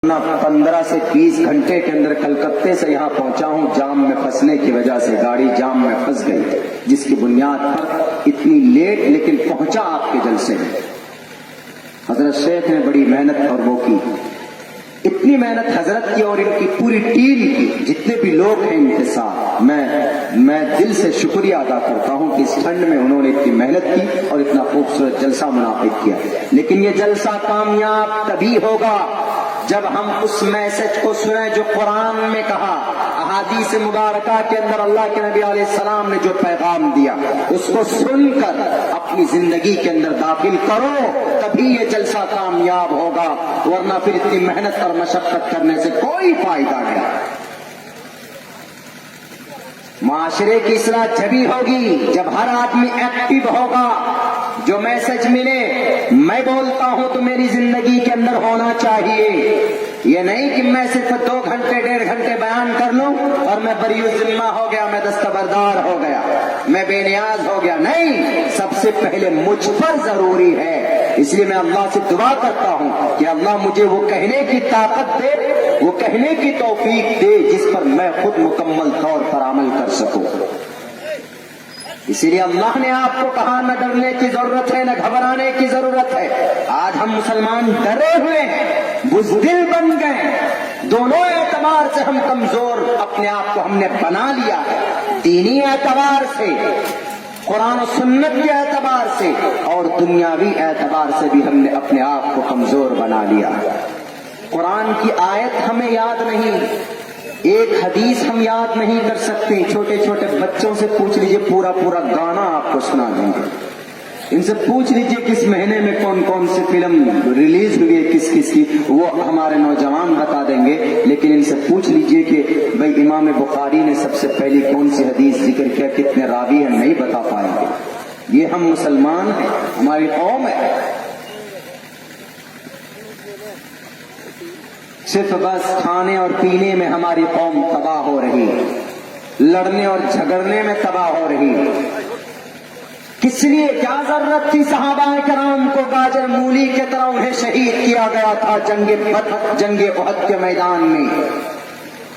15 سے 20 گھنٹے کے اندر کلکتے سے یہاں پہنچا ہوں، جام میں پھنسنے کی وجہ سے گاڑی جام میں پھنس گئی، جس کی بنیاد پر اتنی لیٹ لیکن پہنچا آپ کے جلسے میں۔ حضرت شیخ نے بڑی محنت اور وہ کی، اتنی محنت حضرت کی اور ان کی پوری ٹیم کی، جتنے بھی لوگ ہیں ان کے ساتھ، میں دل سے شکریہ ادا کرتا ہوں کہ اس ٹھنڈ میں انہوں نے اتنی محنت کی اور اتنا خوبصورت جلسہ منعقد کیا۔ لیکن یہ جلسہ کامیاب تبھی ہوگا جب ہم اس میسج کو سنیں جو قرآن میں کہا، احادیث مبارکہ کے اندر اللہ کے نبی علیہ السلام نے جو پیغام دیا، اس کو سن کر اپنی زندگی کے اندر داخل کرو، تبھی یہ جلسہ کامیاب ہوگا، ورنہ پھر اتنی محنت اور مشقت کرنے سے کوئی فائدہ نہیں۔ معاشرے کی اصلاح جبھی ہوگی جب ہر آدمی ایکٹیو ہوگا۔ جو میسج ملے میں بولتا ہوں تو میری زندگی کے اندر ہونا چاہیے، یہ نہیں کہ میں صرف 2 گھنٹے 1.5 گھنٹے بیان کر لوں اور میں بری الذمہ ہو گیا، میں دستبردار ہو گیا، میں بے نیاز ہو گیا۔ نہیں، سب سے پہلے مجھ پر ضروری ہے۔ اس لیے میں اللہ سے دعا کرتا ہوں کہ اللہ مجھے وہ کہنے کی طاقت دے، وہ کہنے کی توفیق دے جس پر میں خود مکمل طور پر عمل کر سکوں۔ اسی لیے اللہ نے آپ کو کہا نہ ڈرنے کی ضرورت ہے، نہ گھبرانے کی ضرورت ہے۔ آج ہم مسلمان ڈرے ہوئے ہیں، بزدل بن گئے، دونوں اعتبار سے ہم کمزور اپنے آپ کو ہم نے بنا لیا ہے، دینی اعتبار سے، قرآن و سنت کے اعتبار سے، اور دنیاوی اعتبار سے بھی ہم نے اپنے آپ کو کمزور بنا لیا۔ قرآن کی آیت ہمیں یاد نہیں، ایک حدیث ہم یاد نہیں کر سکتے۔ چھوٹے چھوٹے بچوں سے پوچھ لیجئے، پورا گانا آپ کو سنا دیں گے۔ ان سے پوچھ لیجئے کس مہینے میں کون کون سی فلم ریلیز ہوئی ہے، کس کس کی، وہ ہمارے نوجوان بتا دیں گے۔ لیکن ان سے پوچھ لیجئے کہ بھئی امام بخاری نے سب سے پہلی کون سی حدیث ذکر کیا، کتنے راوی ہیں، نہیں بتا پائیں گے۔ یہ ہم مسلمان ہیں، ہماری قوم ہے، صرف بس کھانے اور پینے میں ہماری قوم تباہ ہو رہی ہے، لڑنے اور جھگڑنے میں تباہ ہو رہی ہے۔ کس لیے، کیا ضرورت تھی صحابہ کرام کو گاجر مولی کی طرح انہیں شہید کیا گیا تھا جنگ احد کے میدان میں؟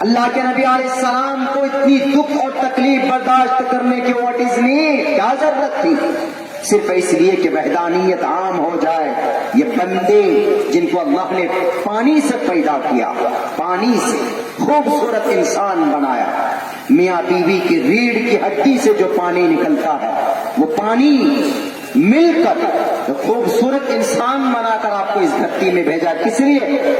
اللہ کے نبی علیہ السلام کو اتنی دکھ اور تکلیف برداشت کرنے کی واٹ از نیڈ، کیا ضرورت تھی؟ صرف اس لیے کہ وحدانیت عام ہو جائے۔ یہ بندے جن کو اللہ نے پانی سے پیدا کیا، پانی سے خوبصورت انسان بنایا، میاں بیوی کی ریڑھ کی ہڈی سے جو پانی نکلتا ہے، وہ پانی مل کر خوبصورت انسان بنا کر آپ کو اس دھرتی میں بھیجا۔ کس لیے؟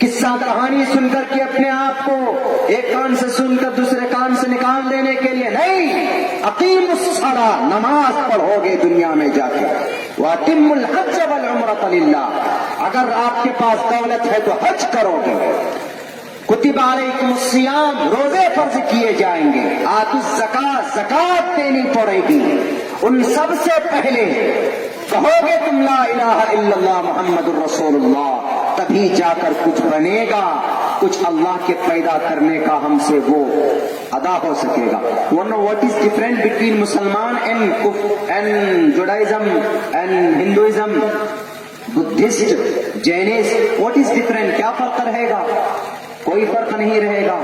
قصہ کہانی سن کر کے اپنے آپ کو ایک کان سے سن کر دوسرے کان سے نکال دینے کے لیے نہیں۔ اقیم الصلاۃ، نماز پڑھو گے دنیا میں جا کے، واتم الحج والعمرۃ للہ، اگر آپ کے پاس دولت ہے تو حج کرو گے، کتب علیکم الصیام، روزے فرض کیے جائیں گے، آتوا الزکاۃ، زکات دینی پڑے گی۔ ان سب سے پہلے کہو گے تم لا الہ الا اللہ محمد الرسول اللہ، تبھی جا کر کچھ بنے گا، کچھ اللہ کے پیدا کرنے کا ہم سے وہ ادا ہو سکے گا۔ ورنہ واٹ از ڈفرنٹ بٹوین مسلمان and Judaism and Hinduism, Buddhist, Jainist, what is different? کیا فرق رہے گا؟ کوئی فرق نہیں رہے گا۔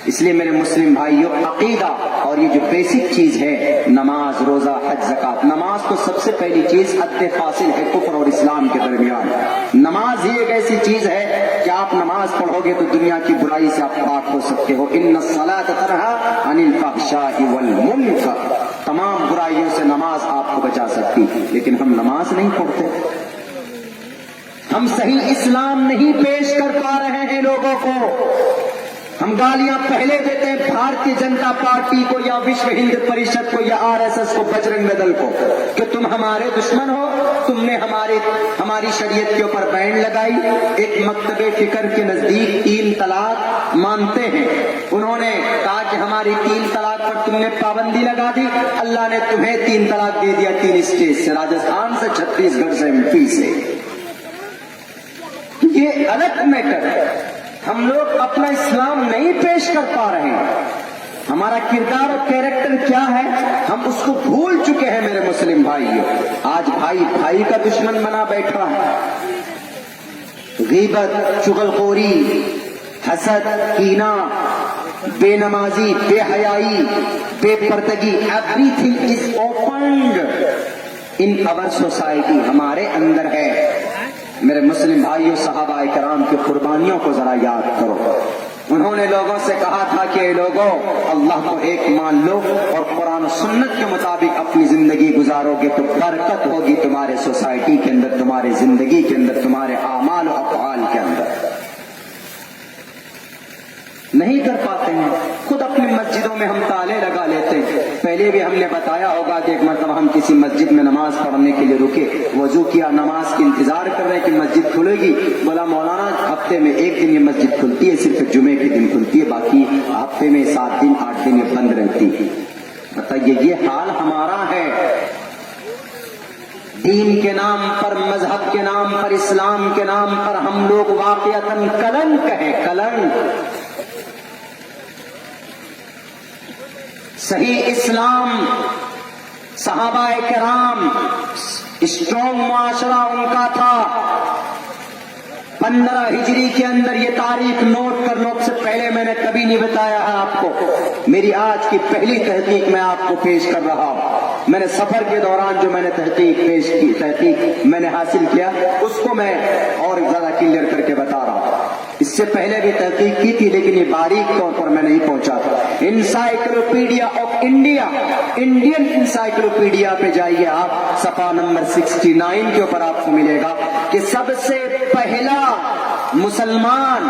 اس لیے میرے مسلم بھائیوں، عقیدہ اور یہ جو بیسک چیز ہے، نماز، روزہ، حج، زکات۔ نماز تو سب سے پہلی چیز حد فاصل ہے کفر اور اسلام کے درمیان۔ نماز ہی ایک ایسی چیز ہے کہ آپ نماز پڑھو گے تو دنیا کی برائی سے آپ پاک ہو سکتے ہو۔ ان الصلاۃ تنہی عن الفحشاء والمنکر، تمام برائیوں سے نماز آپ کو بچا سکتی، لیکن ہم نماز نہیں پڑھتے، ہم صحیح اسلام نہیں پیش کر پا رہے ہیں لوگوں کو۔ ہم گالیاں پہلے دیتے ہیں بھارتیہ جنتا پارٹی کو یا وشو ہندو پریشد کو یا RSS کو، بجرنگ دل کو، کہ تم ہمارے دشمن ہو، تم نے ہماری شریعت کے اوپر بین لگائی۔ ایک مکتب فکر کے نزدیک 3 طلاق مانتے ہیں، انہوں نے کہا کہ ہماری 3 طلاق پر تم نے پابندی لگا دی، اللہ نے تمہیں 3 طلاق دے دیا 3 اسٹیٹ سے، راجستھان سے، چھتیس گڑھ سے، MP سے۔ یہ الگ میٹر ہے، ہم لوگ اپنا اسلام نہیں پیش کر پا رہے ہیں، ہمارا کردار اور کیریکٹر کیا ہے ہم اس کو بھول چکے ہیں میرے مسلم بھائیوں۔ آج بھائی بھائی کا دشمن بنا بیٹھا ہے، غیبت, چغلخوری, حسد, کینہ, بے نمازی, بے حیائی, بے پردگی, ایوری تھنگ از اوپنڈ ان اور سوسائٹی, ہمارے اندر ہے. میرے مسلم بھائیوں, صحابہ کرام کی قربانیوں کو ذرا یاد کرو. انہوں نے لوگوں سے کہا تھا کہ اے لوگوں, اللہ کو ایک مان لو اور قرآن و سنت کے مطابق اپنی زندگی گزارو گے تو برکت ہوگی تمہارے سوسائٹی کے اندر, تمہاری زندگی کے اندر, تمہارے اعمال و افعال کے اندر. نہیں کر پاتے ہیں. خود اپنی مسجدوں میں ہم تالے لگا لیتے ہیں. پہلے بھی ہم نے بتایا ہوگا کہ ایک مرتبہ ہم کسی مسجد میں نماز پڑھنے کے لیے رکے, وضو کیا, نماز کی انتظار کر رہے کہ مسجد کھلے گی. بولا مولانا ہفتے میں ایک دن یہ مسجد کھلتی ہے, صرف جمعے کے دن کھلتی ہے, باقی ہفتے میں 7 دن 8 دن یہ بند رہتی ہے. بتائیے, یہ حال ہمارا ہے. دین کے نام پر, مذہب کے نام پر, اسلام کے نام پر ہم لوگ واقعتاً کلنک ہیں, کلنک. صحیح اسلام, صحابہ کرام, اسٹرانگ معاشرہ ان کا تھا. 15 ہجری کے اندر یہ تاریخ نوٹ کر لو, سے پہلے میں نے کبھی نہیں بتایا ہے آپ کو. میری آج کی پہلی تحقیق میں آپ کو پیش کر رہا ہوں. میں نے سفر کے دوران جو میں نے تحقیق میں نے حاصل کیا, اس کو میں اور زیادہ کلیئر کر کے بتا رہا ہوں. اس سے پہلے بھی تحقیق کی تھی, لیکن یہ باریک طور پر میں نہیں پہنچا تھا. Encyclopedia of India, Indian encyclopedia پہ جائیے آپ, صفحہ نمبر 69 کے اوپر آپ کو ملے گا کہ سب سے پہلا مسلمان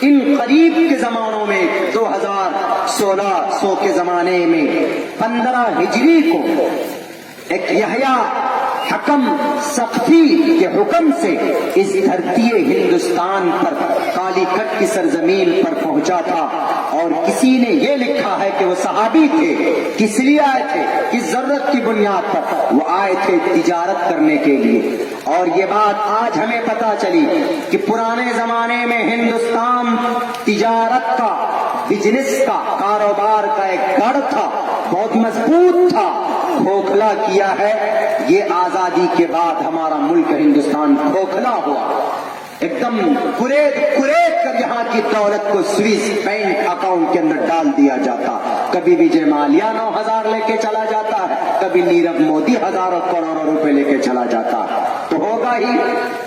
ان قریب کے زمانوں میں 2600 کے زمانے میں 15 ہجری کو ایک یحییٰ حکم سقفی کے حکم سے اس دھرتی ہندوستان پر کالی کٹ کی سرزمین پر پہنچا تھا. اور کسی نے یہ لکھا ہے کہ وہ صحابی تھے. کس لیے آئے تھے؟ کس ضرورت کی بنیاد پر وہ آئے تھے؟ تجارت کرنے کے لیے. اور یہ بات آج ہمیں پتا چلی کہ پرانے زمانے میں ہندوستان تجارت کا, بزنس کا, کاروبار کا ایک گڑھ تھا, بہت مضبوط تھا. کھوکھلا کیا ہے یہ آزادی کے بعد ہمارا ملک ہندوستان کھوکھلا ہوا. ایک دم کرید کر یہاں کی دولت کو سوئس بینک اکاؤنٹ کے اندر ڈال دیا جاتا. کبھی وجے مالیا 9,000 لے کے چلا جاتا ہے, کبھی نیرو مودی ہزاروں کروڑوں روپے لے کے چلا جاتا ہے. تو ہوگا ہی,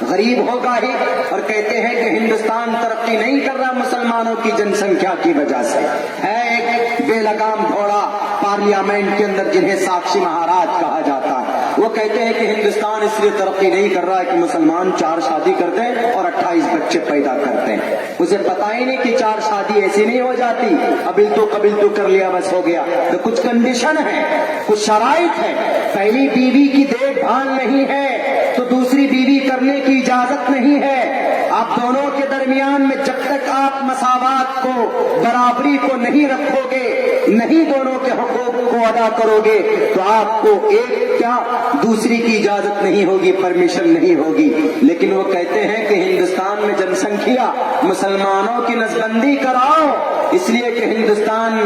غریب ہوگا ہی. اور کہتے ہیں کہ ہندوستان ترقی نہیں کر رہا مسلمانوں کی جن سنکھیا کی وجہ سے. ہے ایک بے لگام گھوڑا پارلیامنٹ کے اندر جنہیں ساکشی مہاراج کہا جاتا ہے, وہ کہتے ہیں کہ ہندوستان اس لیے ترقی نہیں کر رہا ہے کہ مسلمان 4 شادی کرتے ہیں اور 28 بچے پیدا کرتے ہیں. اسے پتا ہی نہیں کہ 4 شادی ایسی نہیں ہو جاتی, قبل تو کر لیا بس ہو گیا. تو کچھ کنڈیشن ہے, کچھ شرائط ہے. پہلی بیوی کی دیکھ بھال نہیں ہے تو دوسری بیوی کرنے کی اجازت نہیں ہے. آپ دونوں کے درمیان میں جب تک آپ مساوات کو, برابری کو نہیں رکھو گے, نہیں دونوں کے حقوق کو ادا کرو گے, تو آپ کو ایک کیا دوسری کی اجازت نہیں ہوگی, پرمیشن نہیں ہوگی. لیکن وہ کہتے ہیں کہ ہندوستان میں جن سنکھیا مسلمانوں کی نسبندی کراؤ, اس لیے کہ ہندوستان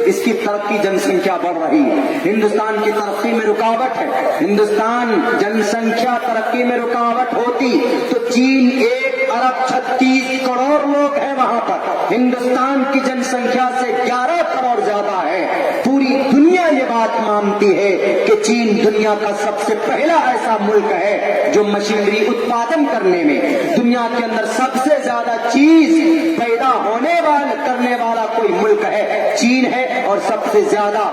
اس کی ترقی جن سنکھیا بڑھ رہی ہے, ہندوستان کی ترقی میں رکاوٹ ہے. ہندوستان جن سنکھیا ترقی میں رکاوٹ ہوتی تو چین 1.36 کروڑ لوگ ہیں وہاں پر. ہندوستان کی جن سنکھیا سے 11 کروڑ زیادہ ہے. پوری دنیا یہ بات مانتی ہے کہ چین دنیا کا سب سے پہلا ایسا ملک ہے جو مشینری اتپادن کرنے میں, دنیا کے اندر سب سے زیادہ چیز پیدا کرنے والا کوئی ملک ہے چین ہے. اور سب سے زیادہ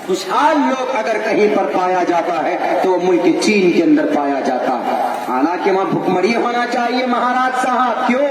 خوشحال لوگ اگر کہیں پر پایا جاتا ہے تو وہ ملک چین کے اندر پایا جاتا ہے. حالانکہ وہاں بھکمری ہونا چاہیے مہاراج صاحب, کیوں؟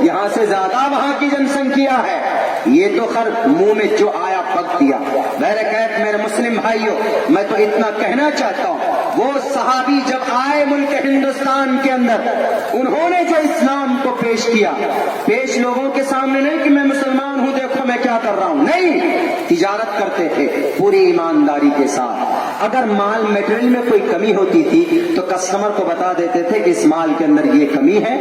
یہاں سے زیادہ وہاں کی جن سنکھیا ہے. یہ تو خر منہ میں جو آیا پک دیا. بہرکیف میرے مسلم بھائیوں, میں تو اتنا کہنا چاہتا ہوں, وہ صحابی جب آئے ملک ہندوستان کے اندر, انہوں نے جو اسلام کو پیش لوگوں کے سامنے نہیں کہ میں مسلمان ہوں دیکھو میں کیا کر رہا ہوں, نہیں, تجارت کرتے تھے پوری ایمانداری کے ساتھ. اگر مال میٹیریل میں کوئی کمی ہوتی تھی تو کسٹمر کو بتا دیتے تھے کہ اس مال کے اندر یہ کمی ہے,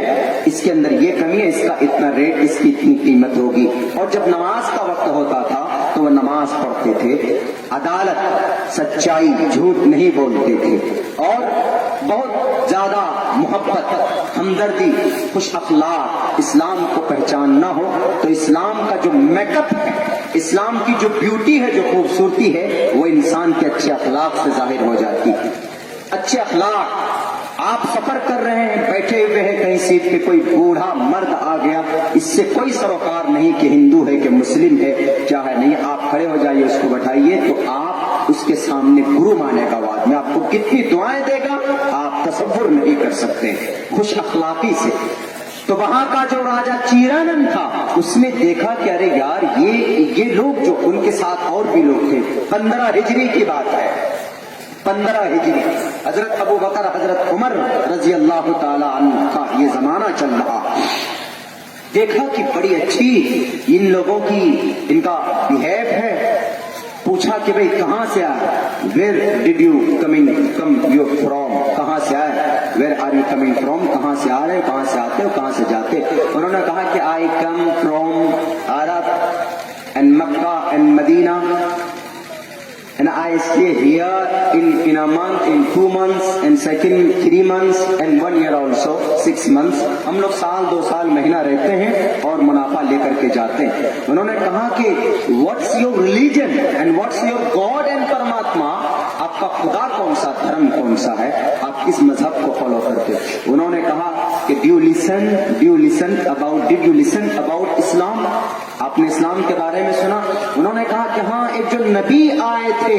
اس کے اندر یہ کمی ہے, اس کا اتنا ریٹ, اس کی اتنی قیمت ہوگی. اور جب نماز کا وقت ہوتا تھا تو وہ نماز پڑھتے تھے, عدالت, سچائی, جھوٹ نہیں بولتے تھے, اور بہت زیادہ محبت، ہمدردی، خوش اخلاق اسلام کو پہچاننا ہو تو اسلام کا جو میک اپ ہے، اسلام کی جو بیوٹی ہے، جو خوبصورتی ہے، وہ انسان کے اچھے اخلاق سے ظاہر ہو جاتی ہے۔ اچھے اخلاق، آپ سفر کر رہے ہیں، بیٹھے ہوئے ہیں کہیں سیٹ پہ، کوئی بوڑھا مرد آ گیا، اس سے کوئی سروکار نہیں کہ ہندو ہے کہ مسلم ہے کیا ہے، نہیں، آپ کھڑے ہو جائیے، اس کو بٹھائیے، تو آپ اس کے سامنے گرو مانے گا، بعد میں آپ کو کتنی دعائیں دے گا آپ تصور نہیں کر سکتے، خوش اخلاقی سے۔ تو وہاں کا جو راجا چیرانند تھا، اس نے دیکھا کہ ارے یار یہ لوگ، جو ان کے ساتھ اور بھی لوگ تھے، 15 ہجری کی بات ہے، 15 ہجری، حضرت ابو بکر، حضرت عمر رضی اللہ تعالی عنہ کا یہ زمانہ چل رہا، دیکھا کہ بڑی اچھی ان لوگوں کی ان کا بہیو ہے، پوچھا کہ بھئی کہاں سے آئے، where did you come you from, کہاں سے آئے، where are you coming from, کہاں سے آ رہے ہو، کہاں سے آتے ہو، کہاں سے جاتے، انہوں نے کہا کہ I come from Arab and Mecca and Medina and I stay here in a month, in 2 months, and second 3 months, and 1 year also, 6 months. ہم لوگ سال 2 سال مہینہ رہتے ہیں اور منافع لے کر کے جاتے ہیں۔ انہوں نے کہا کہ what's your religion and what's your God and پرماتما، آپ کا خدا کون سا، دھرم کون سا ہے، آپ کس مذہب کو فالو کرتے؟ انہوں نے کہا کہ did you listen about اسلام، آپ نے اسلام کے بارے میں سنا؟ انہوں نے کہا کہ ہاں، ایک جو نبی آئے تھے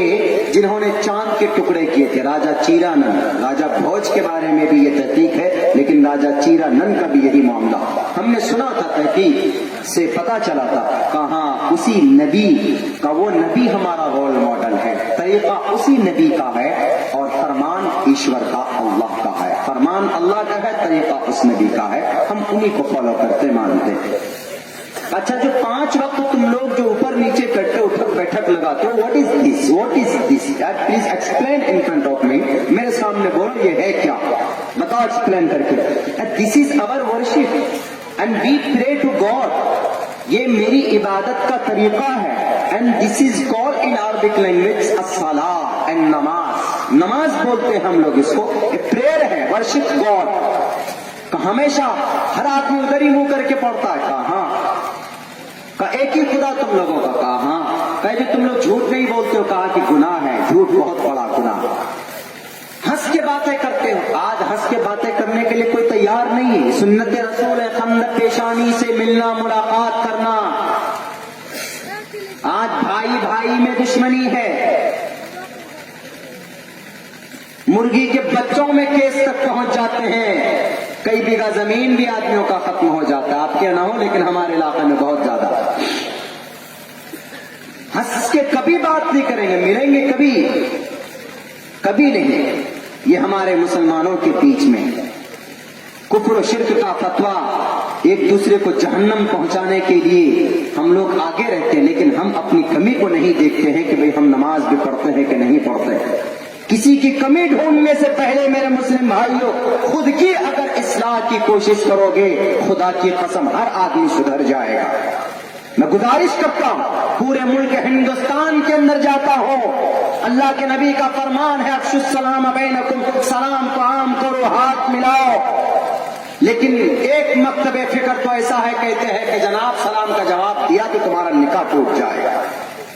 جنہوں نے چاند کے ٹکڑے کیے تھے، راجا چیرانند، راجا بھوج کے بارے میں بھی یہ تحقیق ہے، لیکن راجا چیرانند کا بھی یہی معاملہ ہم نے سنا تھا، تحقیق سے پتا چلا تھا، کہاں اسی نبی کا، وہ نبی ہمارا رول ماڈل ہے، طریقہ اسی نبی کا ہے، اور فرمان ایشور کا، اللہ کا ہے، فرمان اللہ کا ہے، طریقہ اس نبی کا ہے، ہم انہی کو فالو کرتے مانتے ہیں۔ اچھا، جو 5 وقت تم لوگ جو اوپر نیچے کرتے اٹھک بیٹھک لگاتے ہو، what is this please explain in front of me, میرے سامنے بولو یہ ہے کیا، بتاؤ ایکسپلین کر کے۔ دس از آور worship and we pray to God, یہ میری عبادت کا طریقہ ہے، and this is called in Arabic language الصلاۃ، اینڈ نماز بولتے ہیں ہم لوگ اس کو، پریئر ہے، ورشپ گاڈ۔ ہمیشہ ہر آدمی ادھر ہی منہ کر کے پڑھتا ہے، کہاں کا ایک ہی خدا تم لوگوں کا، کہا ہاں، کہا جی تم لوگ جھوٹ نہیں بولتے ہو، کہا کہ گناہ ہے، جھوٹ بہت بڑا گناہ۔ ہنس کے باتیں کرتے ہو، آج ہنس کے باتیں کرنے کے لیے کوئی تیار نہیں ہے، سنت رسول ہے خندق پیشانی سے ملنا، ملاقات کرنا، آج بھائی میں دشمنی ہے، مرغی کے بچوں میں کیس تک پہنچ جاتے ہیں، کئی بیگھہ زمین بھی آدمیوں کا ختم ہو جاتا ہے، آپ کے نہ ہو لیکن ہمارے علاقے میں بہت زیادہ۔ ہنس کے کبھی بات نہیں کریں گے، ملیں گے کبھی نہیں، یہ ہمارے مسلمانوں کے بیچ میں کفر و شرک کا فتویٰ، ایک دوسرے کو جہنم پہنچانے کے لیے ہم لوگ آگے رہتے ہیں، لیکن ہم اپنی کمی کو نہیں دیکھتے ہیں کہ بھئی ہم نماز بھی پڑھتے ہیں کہ نہیں پڑھتے۔ کسی کی کمی ڈھونڈنے سے پہلے میرے مسلم بھائیوں، خود کی اگر اصلاح کی کوشش کرو گے، خدا کی قسم ہر آدمی سدھر جائے گا۔ میں گزارش کرتا ہوں، پورے ملک ہندوستان کے اندر جاتا ہوں، اللہ کے نبی کا فرمان ہے افشوا السلام بینکم، سلام کو عام کرو، ہاتھ ملاؤ، لیکن ایک مکتب فکر تو ایسا ہے، کہتے ہیں کہ جناب سلام کا جواب دیا تو تمہارا نکاح ٹوٹ جائے گا۔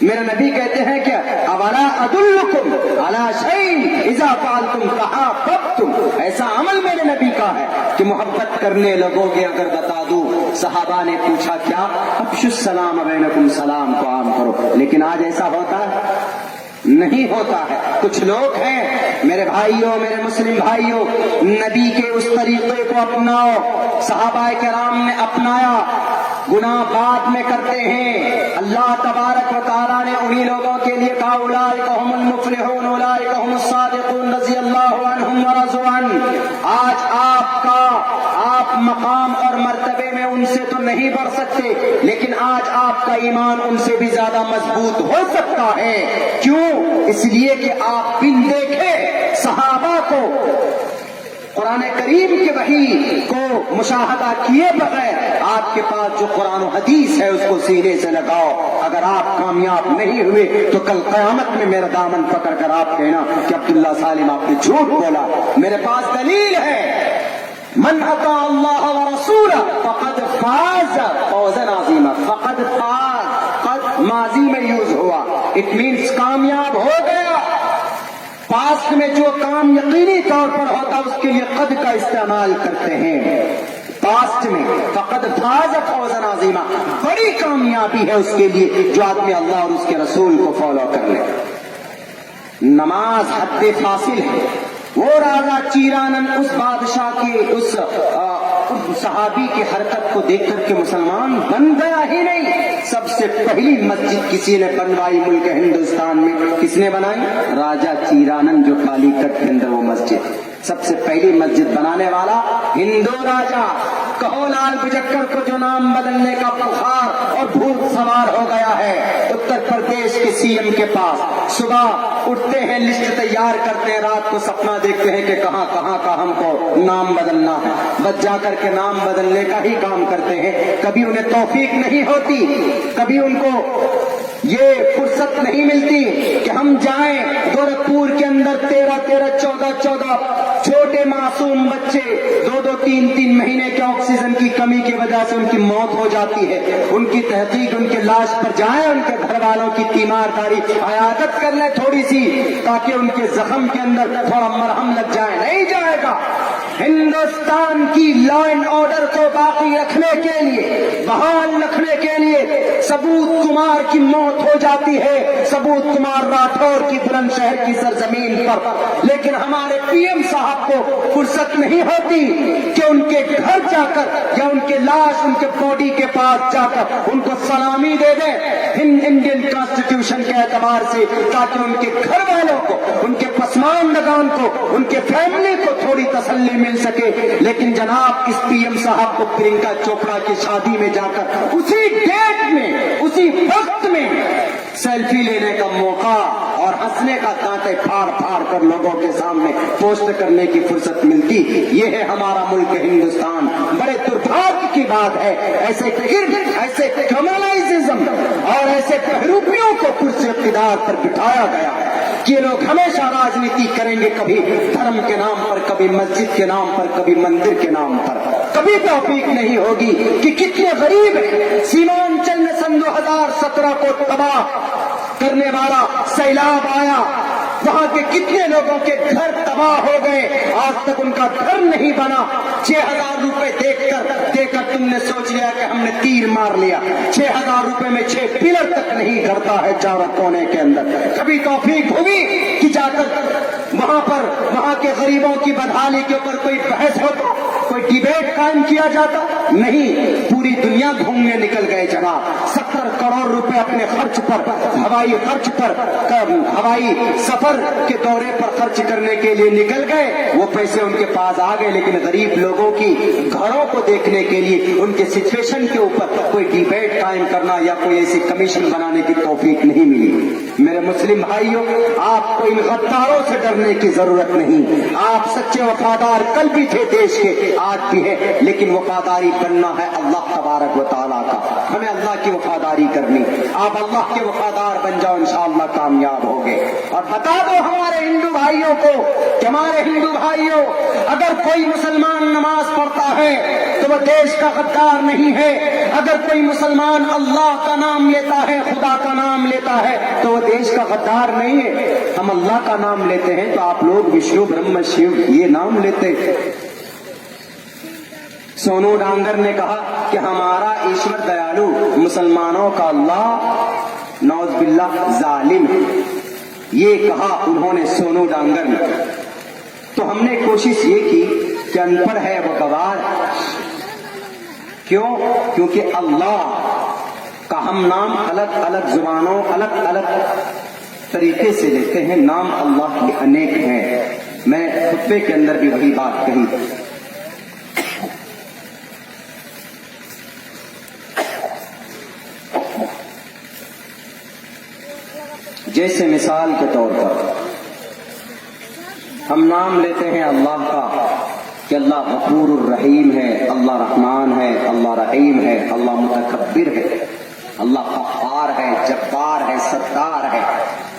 میرے نبی کہتے ہیں کہ اولا ادلکم علی شیء اذا فعلتم تحاببتم، ایسا عمل میرے نبی کا ہے کہ محبت کرنے لگو گے اگر بتا دوں۔ صحابہ نے پوچھا کیا؟ افشوا السلام بینکم، سلام کو عام کرو، لیکن آج ایسا ہوتا ہے؟ نہیں ہوتا ہے۔ کچھ لوگ ہیں میرے بھائیوں، میرے مسلم بھائیوں، نبی کے اس طریقے کو اپناؤ، صحابہ کرام نے اپنایا، گناہ بعد میں کرتے ہیں۔ اللہ تبارک و تعالیٰ نے انہی لوگوں کے لیے کہا اولئک هم المفلحون اولئک هم الصادقون رضی اللہ عنہم ورضوا عنہ۔ آج آپ مقام اور مرتبے میں ان سے تو نہیں بڑھ سکتے، لیکن آج آپ کا ایمان ان سے بھی زیادہ مضبوط ہو سکتا ہے۔ کیوں؟ اس لیے کہ آپ بن دیکھے صحابہ کو، قرآن کریم کے وحی کو مشاہدہ کیے بغیر آپ کے پاس جو قرآن و حدیث ہے اس کو سینے سے لگاؤ۔ اگر آپ کامیاب نہیں ہوئے تو کل قیامت میں میرا دامن پکڑ کر آپ کہنا کہ عبداللہ سالم آپ نے جھوٹ بولا۔ میرے پاس دلیل ہے، من اطاع اللہ ورسولہ فقد فاز فوزا عظیما. فقد فاز قد ماضی میں یوز ہوا, اٹ مینس کامیاب ہو گیا. پاسٹ میں جو کام یقینی طور پر ہوتا اس کے لیے قد کا استعمال کرتے ہیں. پاسٹ میں فقد فاز فوزا عظیما, بڑی کامیابی ہے اس کے لیے جو آدمی اللہ اور اس کے رسول کو فالو کر لے. نماز حد فاصل ہے. وہ راجا چیرانن اس بادشاہ کے اس صحابی کی حرکت کو دیکھ کر کے مسلمان بن گیا ہی نہیں. سب سے پہلی مسجد کسی نے بنوائی ملک ہندوستان میں, کس نے بنائی؟ راجا چیرانن, جو کالی کٹ کے اندر وہ مسجد, سب سے پہلی مسجد بنانے والا ہندو راجا. کہو لال بجکر کو جو نام بدلنے کا بخار اور بھوت سوار ہو گیا ہے اتر پردیش کے سی ایم کے پاس. صبح اٹھتے ہیں, لسٹ تیار کرتے ہیں, رات کو سپنا دیکھتے ہیں کہ کہاں کہاں کا ہم کو نام بدلنا ہے, بس جا کر کے نام بدلنے کا ہی کام کرتے ہیں. کبھی انہیں توفیق نہیں ہوتی, کبھی ان کو یہ فرصت نہیں ملتی کہ ہم جائیں. گورکھپور کے اندر 13 14 چھوٹے معصوم بچے 2 3 مہینے کے آکسیجن کی کمی کی وجہ سے ان کی موت ہو جاتی ہے. ان کی تحقیق, ان کے لاش پر جائیں, ان کے گھر والوں کی تیمارداری عیادت کر لیں تھوڑی سی, تاکہ ان کے زخم کے اندر تھوڑا مرہم لگ جائے. نہیں جائے گا. ہندوستان کی لا اینڈ آرڈر کو باقی رکھنے کے لیے, بحال رکھنے کے لیے ثبوت کمار کی موت ہو جاتی ہے, ثبوت کمار راٹھور کی بلند شہر کی سرزمین پر. لیکن ہمارے پی ایم صاحب کو فرصت نہیں ہوتی کہ ان کے گھر جا کر یا ان کے لاش, ان کے باڈی کے پاس جا کر ان کو سلامی دے دیں انڈین کانسٹیٹیوشن کے اعتبار سے, تاکہ ان کے گھر والوں کو, ان کے پسماندگان کو, ان کے فیملی کو تھوڑی تسلی مل سکے. لیکن جناب اس پی ایم صاحب کو پرینکا چوپڑا کی شادی میں جا کر اسی ڈیٹ میں, اسی وقت میں سیلفی لینے کا موقع اور ہنسنے کا دانتیں پھاڑ پھاڑ کر لوگوں کے سامنے پوسٹ کرنے کی فرصت ملتی. یہ ہے ہمارا ملک ہندوستان. بڑے دربھاگیہ کی بات ہے, ایسے ایسے کمالائزم اور ایسے بہروپیوں کو کرسی اقتدار پر بٹھایا گیا کہ یہ لوگ ہمیشہ راجنیتی کریں گے, کبھی دھرم کے نام پر, کبھی مسجد کے نام پر, کبھی مندر کے نام پر. کبھی توفیق نہیں ہوگی کہ کتنے غریب ہیں. سیمانچل میں سن 2017 کو تباہ کرنے والا سیلاب آیا, وہاں کے کتنے لوگوں کے گھر تباہ ہو گئے, آج تک ان کا گھر نہیں بنا. 6,000 روپے دے کر تم نے سوچ لیا کہ ہم نے تیر مار لیا. 6,000 روپے میں 6 پلر تک نہیں کرتا ہے چاروں کونے کے اندر. کبھی توفیق ہوگی کہ جا کر وہاں کے غریبوں کی بدحالی کے اوپر کوئی بحث ہوتا, کوئی ڈیبیٹ قائم کیا جاتا؟ نہیں. پوری دنیا گھومنے نکل گئے جناب. 70 کروڑ روپے اپنے خرچ پر, ہوائی خرچ پر, ہوائی سفر کے دورے پر خرچ کرنے کے لیے نکل گئے. وہ پیسے ان کے پاس آ گئے, لیکن غریب لوگوں کی گھروں کو دیکھنے کے لیے, ان کے سچویشن کے اوپر کوئی ڈیبیٹ قائم کرنا یا کوئی ایسی کمیشن بنانے کی توفیق نہیں ملی. میرے مسلم بھائیوں, آپ کو ان غداروں سے ڈرنے کی ضرورت نہیں. آپ سچے وفادار کل بھی تھے دیش کے, آج بھی ہے, لیکن وفاداری بننا ہے اللہ تبارک و تعالیٰ کا. ہمیں اللہ کی وفاداری کرنی. آپ اللہ کے وفادار بن جاؤ, انشاءاللہ کامیاب ہوگے. اور بتا دو ہمارے ہندو بھائیوں کو کہ ہمارے ہندو بھائیوں, اگر کوئی مسلمان نماز پڑھتا ہے تو وہ دیش کا غدار نہیں ہے. اگر کوئی مسلمان اللہ کا نام لیتا ہے, خدا کا نام لیتا ہے, تو وہ دیش کا غدار نہیں ہے. ہم اللہ کا نام لیتے ہیں تو آپ لوگ وشنو برہم شیو یہ نام لیتے. سونو ڈانگر نے کہا کہ ہمارا ایشور دیالو, مسلمانوں کا اللہ نعوذ باللہ ظالم ہے. یہ کہا انہوں نے, سونو ڈانگر نے. تو ہم نے کوشش یہ کی کہ ان پڑھ ہے وہ گوار. کیوں؟ کیونکہ اللہ کا ہم نام الگ الگ زبانوں, الگ الگ طریقے سے لیتے ہیں. نام اللہ کے انیک ہیں. میں خطبے کے اندر بھی وہی بات کہی. جیسے مثال کے طور پر ہم نام لیتے ہیں اللہ کا کہ اللہ غفور الرحیم ہے, اللہ رحمان ہے, اللہ رحیم ہے, اللہ متکبر ہے, اللہ قہار ہے, جبار ہے, ستار ہے,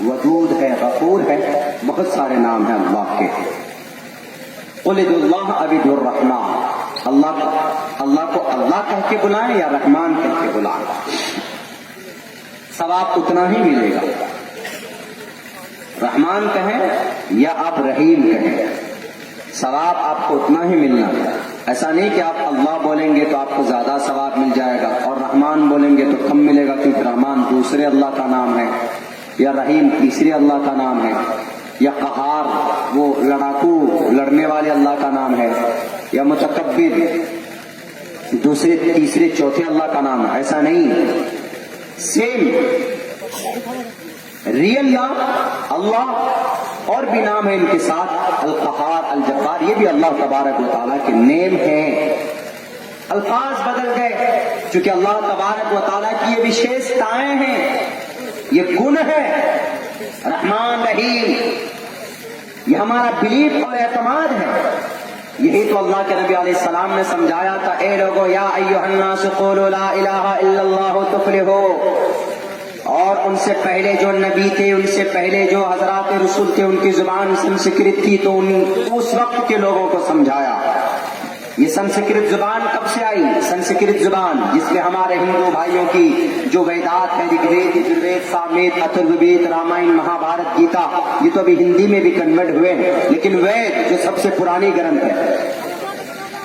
ودود ہے, غفور ہے. بہت سارے نام ہیں اللہ کے. قل ادعوا اللہ او ادعوا الرحمن. اللہ کو اللہ کہہ کے بلائیں یا رحمان کہہ کے بلائیں، ثواب اتنا ہی ملے گا۔ رحمان کہیں یا آپ رحیم کہیں، ثواب آپ کو اتنا ہی ملنا ہے۔ ایسا نہیں کہ آپ اللہ بولیں گے تو آپ کو زیادہ ثواب مل جائے گا اور رحمان بولیں گے تو کم ملے گا، کیونکہ رحمان دوسرے اللہ کا نام ہے، یا رحیم تیسرے اللہ کا نام ہے، یا قہار وہ لڑاکو لڑنے والے اللہ کا نام ہے، یا متکبر دوسرے تیسرے چوتھے اللہ کا نام ہے۔ ایسا نہیں، سیم ریئل نام اللہ اور بھی نام ہے ان کے ساتھ، القہار، الجبار، یہ بھی اللہ تبارک و تعالیٰ کے نیم ہیں۔ الفاظ بدل گئے چونکہ اللہ تبارک و تعالیٰ کی یہ وشیشتائیں ہیں، یہ گن ہے، رحمان رحیم، یہ ہمارا بلیف اور اعتماد ہے۔ یہی تو اللہ کے نبی علیہ السلام نے سمجھایا تھا، اے لوگو یا ایھا الناس قولوا لا الہ الا اللہ تفلحوا۔ اور ان سے پہلے جو نبی تھے، ان سے پہلے جو حضرات رسول تھے، ان کی زبان سنسکرت تھی، تو اس وقت کے لوگوں کو سمجھایا۔ یہ سنسکرت زبان کب سے آئی؟ سنسکرت زبان جس میں ہمارے ہندو بھائیوں کی جو ویدات ہے، رگ وید، یجروید، ساموید، اتھروید، رامائن، مہا بھارت، گیتا، یہ تو ابھی ہندی میں بھی کنورٹ ہوئے ہیں، لیکن وید جو سب سے پرانی گرنتھ ہے،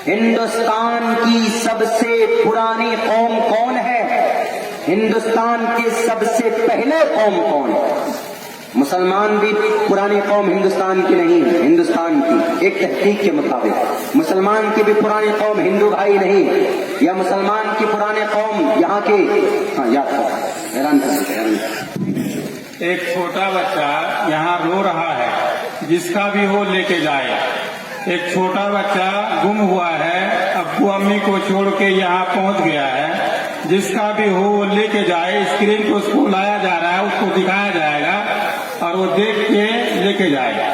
ہندوستان کی سب سے پرانی قوم کون ہے؟ ہندوستان کے سب سے پہلے قوم کون ہے؟ مسلمان بھی پرانی قوم ہندوستان کی نہیں ہے، ہندوستان کی ایک تحقیق کے مطابق مسلمان کی بھی پرانی قوم ہندو بھائی نہیں، یا مسلمان کی پرانی قوم یہاں کے حیران ایک چھوٹا بچہ یہاں رو رہا ہے، جس کا بھی ہو لے کے جائے۔ ایک چھوٹا بچہ گم ہوا ہے، ابو امی کو چھوڑ کے یہاں پہنچ گیا ہے، جس کا بھی ہو وہ لے کے جائے۔ اسکرین پہ اس کو لایا جا رہا ہے، اس کو دکھایا جائے گا اور وہ دیکھ کے لے کے جائے گا۔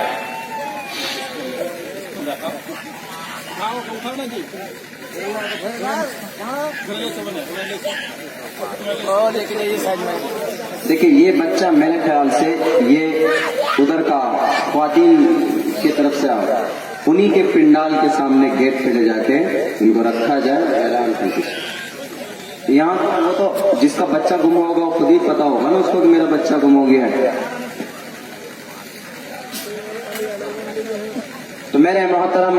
دیکھیے یہ بچہ میرے خیال سے یہ ادھر کا خواتین کی طرف سے انہی کے پنڈال کے سامنے گیٹ پہ لے جا کے ان کو رکھا جائے، اعلان کر کے یہاں وہ تو جس کا بچہ گم ہوگا وہ خود ہی پتا ہوگا نا اس کو کہ میرا بچہ گم ہو گیا ہے۔ تو میرے محترم